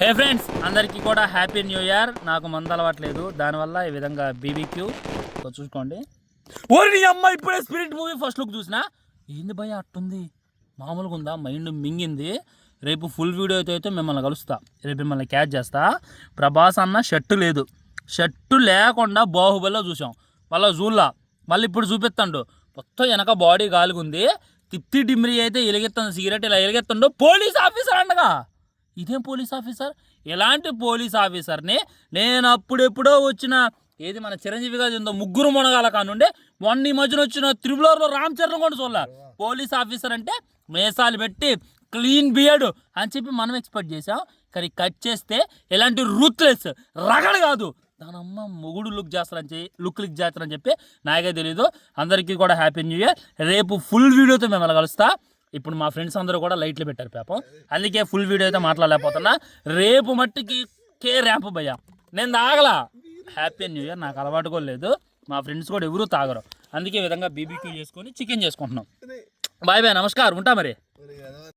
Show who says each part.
Speaker 1: హే friends, అందరికీ కూడా happy new year. నాకు మందు అలవాట్లేదు, దానివల్ల ఈ విధంగా బీబీక్యూ చూసుకోండి. ఓరి అమ్మ, ఇప్పుడే స్పిరిట్ మూవీ ఫస్ట్ లుక్ చూసినా. ఏంది భయ అట్టుంది, మామూలుగా ఉందా? మైండ్ మింగింది. రేపు ఫుల్ వీడియో అయితే మిమ్మల్ని కలుస్తా, రేపు మిమ్మల్ని క్యాచ్ చేస్తా. ప్రభాస్ అన్న షర్టు లేదు, షర్టు లేకుండా బాహుబలిలో చూసాం, మళ్ళీ జూల్లా, మళ్ళీ ఇప్పుడు చూపిస్తాడు. మొత్తం వెనక బాడీ గాలిగుంది. తిత్తి డిమ్రీ అయితే ఎలిగెత్తాను, సిగరెట్ ఇలా ఎలిగెత్తుండో. పోలీస్ ఆఫీసర్ అండగా, ఇదేం పోలీస్ ఆఫీసర్? ఎలాంటి పోలీస్ ఆఫీసర్ని నేను అప్పుడెప్పుడో వచ్చిన ఏది మన చిరంజీవి గారు ఉందో ముగ్గురు మునగాల కానుండే మొన్న ఈ మధ్యన వచ్చిన త్రిబులర్లో రామ్ చరణ్ కూడా చూడాల. పోలీస్ ఆఫీసర్ అంటే మేసాలు పెట్టి క్లీన్ బియర్డ్ అని చెప్పి మనం ఎక్స్పెక్ట్ చేసాం. కానీ కట్ చేస్తే ఎలాంటి రూత్లెస్ రగడు కాదు, దానమ్మ మొగుడు లుక్ చేస్తారని చెప్పి నాకే తెలీదు. అందరికీ కూడా హ్యాపీ న్యూ ఇయర్. రేపు ఫుల్ వీడియోతో మేము కలుస్తా. ఇప్పుడు మా ఫ్రెండ్స్ అందరూ కూడా లైట్లు పెట్టారు పాపం, అందుకే ఫుల్ వీడియో అయితే మాట్లాడలేకపోతున్నా. రేపు మట్టికి కే ర్యాంప్ భయ్యా, నేను తాగలా. హ్యాపీ న్యూ ఇయర్ నాకు అలవాటు కూడా లేదు, మా ఫ్రెండ్స్ కూడా ఎవరూ తాగరు. అందుకే విధంగా బీబీక్యూ చేసుకొని చికెన్ చేసుకుంటున్నాం. బాయ్ బాయ్, నమస్కారం, ఉంటా మరి.